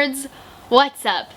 nerds, what's up?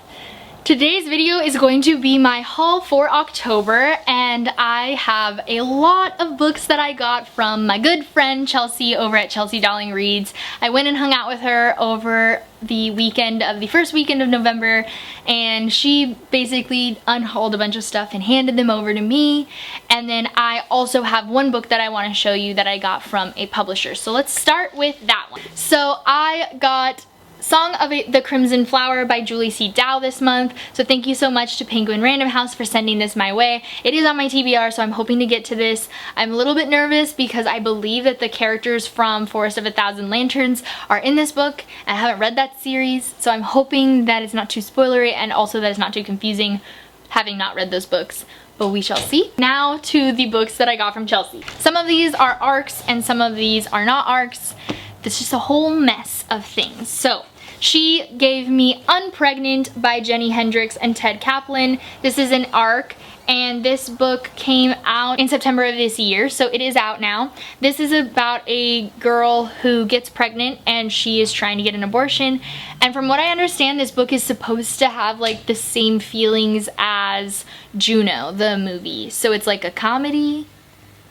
Today's video is going to be my haul for October, and I have a lot of books that I got from my good friend Chelsea over at Chelsea Darling Reads. I went and hung out with her over the first weekend of November, and she basically unhauled a bunch of stuff and handed them over to me. And then I also have one book that I want to show you that I got from a publisher. So let's start with that one. So I got Song of the Crimson Flower by Julie C. Dow this month, so thank you so much to Penguin Random House for sending this my way. It is on my TBR, so I'm hoping to get to this. I'm a little bit nervous because I believe that the characters from Forest of a Thousand Lanterns are in this book, and I haven't read that series, so I'm hoping that it's not too spoilery and also that it's not too confusing, having not read those books. But we shall see. Now to the books that I got from Chelsea. Some of these are ARCs and some of these are not ARCs. It's just a whole mess of things. So she gave me Unpregnant by Jenny Hendricks and Ted Kaplan. This is an ARC, and this book came out in September of this year, so it is out now. This is about a girl who gets pregnant and she is trying to get an abortion. And from what I understand, this book is supposed to have like the same feelings as Juno, the movie. So it's like a comedy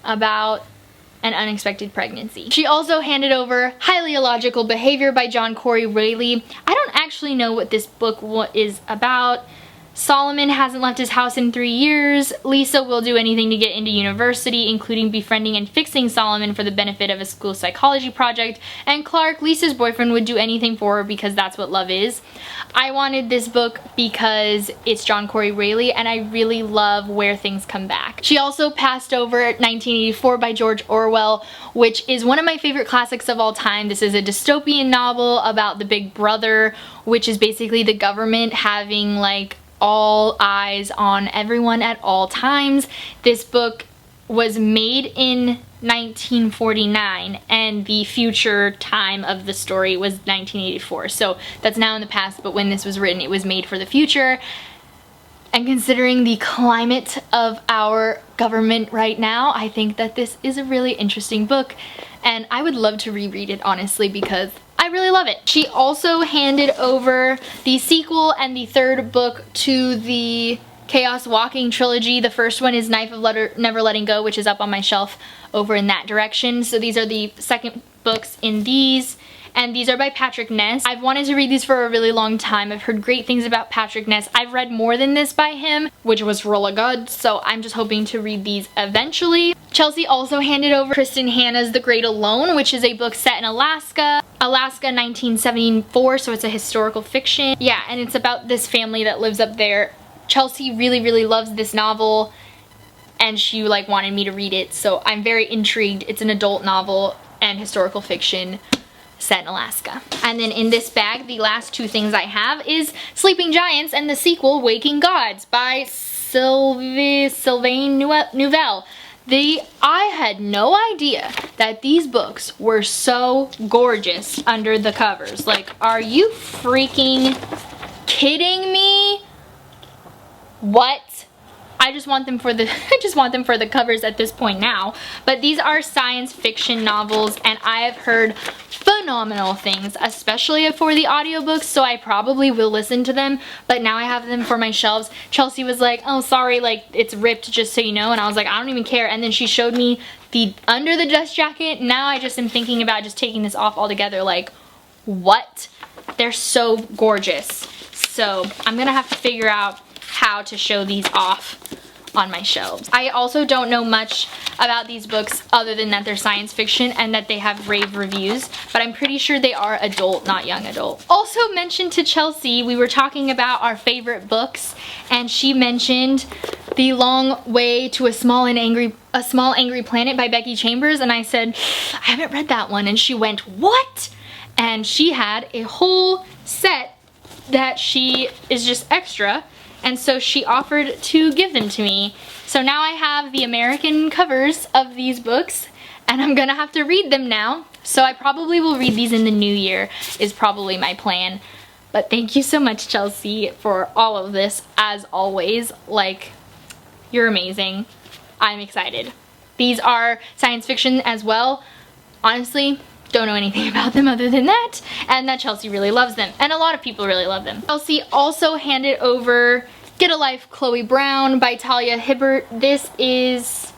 about an unexpected pregnancy. She also handed over Highly Illogical Behavior by John Corey Rayleigh. I don't actually know what this book is about. Solomon hasn't left his house in 3 years. Lisa will do anything to get into university, including befriending and fixing Solomon for the benefit of a school psychology project. And Clark, Lisa's boyfriend, would do anything for her because that's what love is. I wanted this book because it's John Corey Rayleigh, and I really love Where Things Come Back. She also passed over 1984 by George Orwell, which is one of my favorite classics of all time. This is a dystopian novel about the Big Brother, which is basically the government having like all eyes on everyone at all times. This book was made in 1949 and the future time of the story was 1984, so that's now in the past, but when this was written it was made for the future. And considering the climate of our government right now, I think that this is a really interesting book, and I would love to reread it honestly because I really love it. She also handed over the sequel and the third book to the Chaos Walking trilogy. The first one is Knife of Never Letting Go, which is up on my shelf over in that direction. So these are the second books in these. And these are by Patrick Ness. I've wanted to read these for a really long time. I've heard great things about Patrick Ness. I've read more than this by him, which was really good, so I'm just hoping to read these eventually. Chelsea also handed over Kristen Hanna's The Great Alone, which is a book set in Alaska. Alaska 1974, so it's a historical fiction. Yeah, and it's about this family that lives up there. Chelsea really loves this novel, and she like wanted me to read it, so I'm very intrigued. It's an adult novel and historical fiction set in Alaska. And then in this bag, the last two things I have is Sleeping Giants and the sequel Waking Gods by Sylvain Nouvelle. I had no idea that these books were so gorgeous under the covers. Like, are you freaking kidding me? What? I just want them for the covers at this point now. But these are science fiction novels, and I have heard phenomenal things, especially for the audiobooks, so I probably will listen to them, but now I have them for my shelves. Chelsea was like, oh sorry, like it's ripped, just so you know, and I was like, I don't even care. And then she showed me the under the dust jacket. Now I just am thinking about just taking this off altogether. Like, what? They're so gorgeous. So I'm gonna have to figure out how to show these off on my shelves. I also don't know much about these books other than that they're science fiction and that they have rave reviews, but I'm pretty sure they are adult, not young adult. Also mentioned to Chelsea, we were talking about our favorite books, and she mentioned The Long Way to a Small Angry Planet by Becky Chambers, and I said, I haven't read that one, and she went, what? And she had a whole set that she is just extra, and so she offered to give them to me. So now I have the American covers of these books, and I'm gonna have to read them now. So I probably will read these in the new year, is probably my plan. But thank you so much, Chelsea, for all of this, as always. Like, you're amazing. I'm excited. These are science fiction as well. Honestly, Don't know anything about them other than that, and that Chelsea really loves them, and a lot of people really love them. Chelsea also handed over Get a Life, Chloe Brown by Talia Hibbert. This is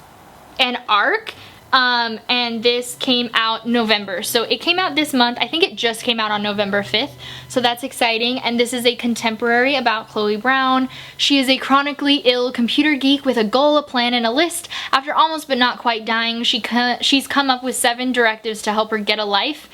an arc, and this came out November. So it came out this month. I think it just came out on November 5th. So that's exciting. And this is a contemporary about Chloe Brown. She is a chronically ill computer geek with a goal, a plan, and a list. After almost but not quite dying, she's come up with 7 directives to help her get a life.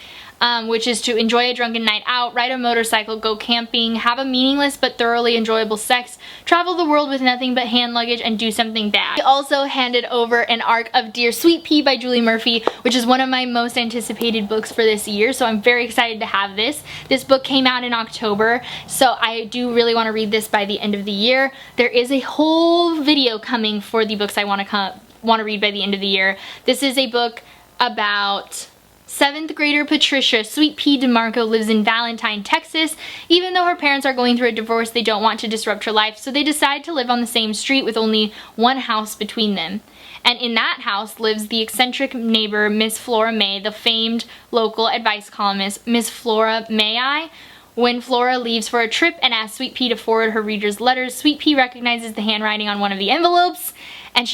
Which is to enjoy a drunken night out, ride a motorcycle, go camping, have a meaningless but thoroughly enjoyable sex, travel the world with nothing but hand luggage, and do something bad. He also handed over an arc of Dear Sweet Pea by Julie Murphy, which is one of my most anticipated books for this year, so I'm very excited to have this. This book came out in October, so I do really want to read this by the end of the year. There is a whole video coming for the books I want to read by the end of the year. This is a book about 7th grader Patricia Sweet Pea DeMarco lives in Valentine, Texas. Even though her parents are going through a divorce, they don't want to disrupt her life, so they decide to live on the same street with only one house between them. And in that house lives the eccentric neighbor, Miss Flora May, the famed local advice columnist, Miss Flora May I. When Flora leaves for a trip and asks Sweet Pea to forward her readers' letters, Sweet Pea recognizes the handwriting on one of the envelopes, and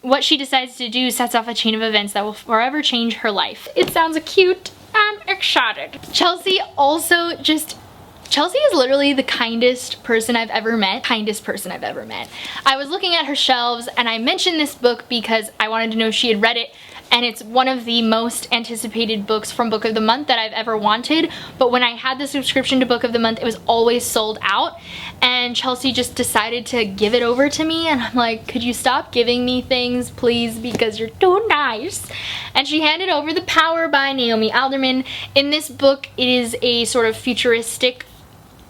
what she decides to do sets off a chain of events that will forever change her life. It sounds cute. I'm excited. Chelsea is literally the kindest person I've ever met. I was looking at her shelves and I mentioned this book because I wanted to know if she had read it, and it's one of the most anticipated books from Book of the Month that I've ever wanted. But when I had the subscription to Book of the Month, it was always sold out, and Chelsea just decided to give it over to me, and I'm like, could you stop giving me things, please, because you're too nice. And she handed over The Power by Naomi Alderman. In this book, it is a sort of futuristic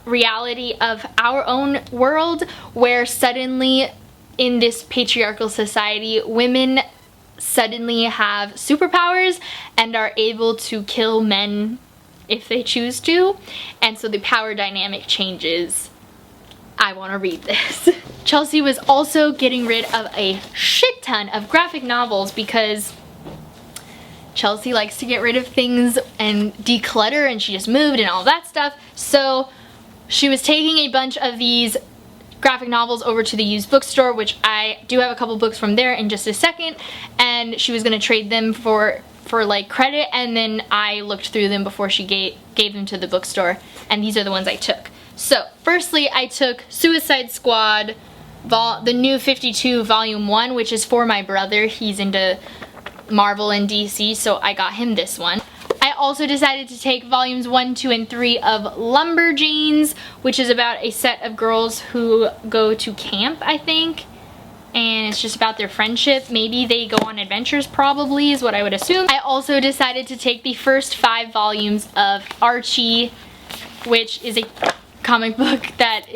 reality of our own world, where suddenly in this patriarchal society, women suddenly have superpowers and are able to kill men if they choose to, and so the power dynamic changes. I want to read this. Chelsea was also getting rid of a shit ton of graphic novels because Chelsea likes to get rid of things and declutter, and she just moved and all that stuff. So she was taking a bunch of these graphic novels over to the used bookstore, which I do have a couple books from there in just a second, and she was gonna trade them for like credit, and then I looked through them before she gave them to the bookstore, and these are the ones I took. So firstly, I took Suicide Squad, the New 52 Volume 1, which is for my brother. He's into Marvel and DC, so I got him this one. I also decided to take volumes 1, 2, and 3 of Lumberjanes, which is about a set of girls who go to camp, I think. And it's just about their friendship. Maybe they go on adventures, probably, is what I would assume. I also decided to take the first 5 volumes of Archie, which is a comic book that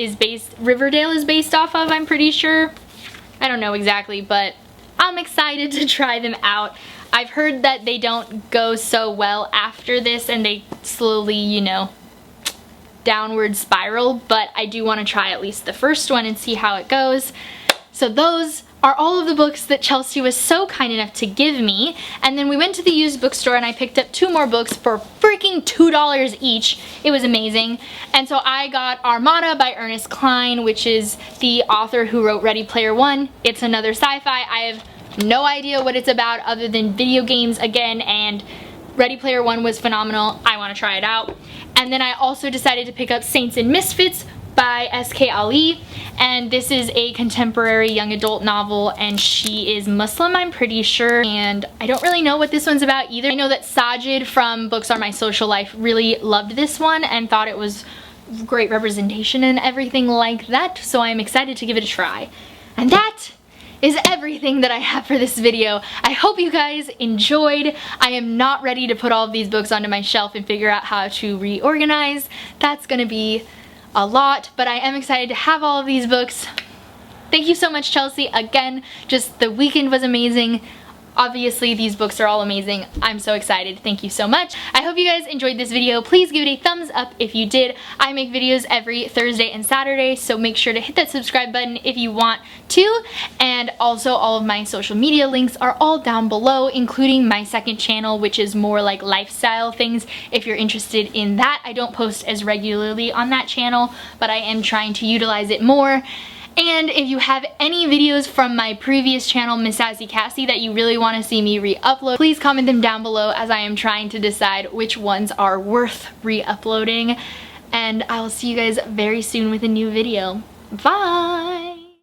Riverdale is based off of, I'm pretty sure. I don't know exactly, but I'm excited to try them out. I've heard that they don't go so well after this, and they slowly, you know, downward spiral, but I do want to try at least the first one and see how it goes. So those are all of the books that Chelsea was so kind enough to give me. And then we went to the used bookstore and I picked up 2 more books for freaking $2 each. It was amazing. And so I got Armada by Ernest Cline, which is the author who wrote Ready Player One. It's another sci-fi. I have no idea what it's about other than video games again, and Ready Player One was phenomenal. I want to try it out. And then I also decided to pick up Saints and Misfits by S.K. Ali, and this is a contemporary young adult novel, and she is Muslim, I'm pretty sure, and I don't really know what this one's about either. I know that Sajid from Books Are My Social Life really loved this one and thought it was great representation and everything like that, so I'm excited to give it a try. And that is everything that I have for this video. I hope you guys enjoyed. I am not ready to put all of these books onto my shelf and figure out how to reorganize. That's gonna be a lot, but I am excited to have all of these books. Thank you so much, Chelsea. Again, just the weekend was amazing. Obviously, these books are all amazing. I'm so excited. Thank you so much. I hope you guys enjoyed this video. Please give it a thumbs up if you did. I make videos every Thursday and Saturday, so make sure to hit that subscribe button if you want to. And also, all of my social media links are all down below, including my second channel, which is more like lifestyle things. If you're interested in that, I don't post as regularly on that channel, but I am trying to utilize it more. And if you have any videos from my previous channel, MissKlassieKassie, that you really want to see me re-upload, please comment them down below, as I am trying to decide which ones are worth re-uploading. And I will see you guys very soon with a new video. Bye!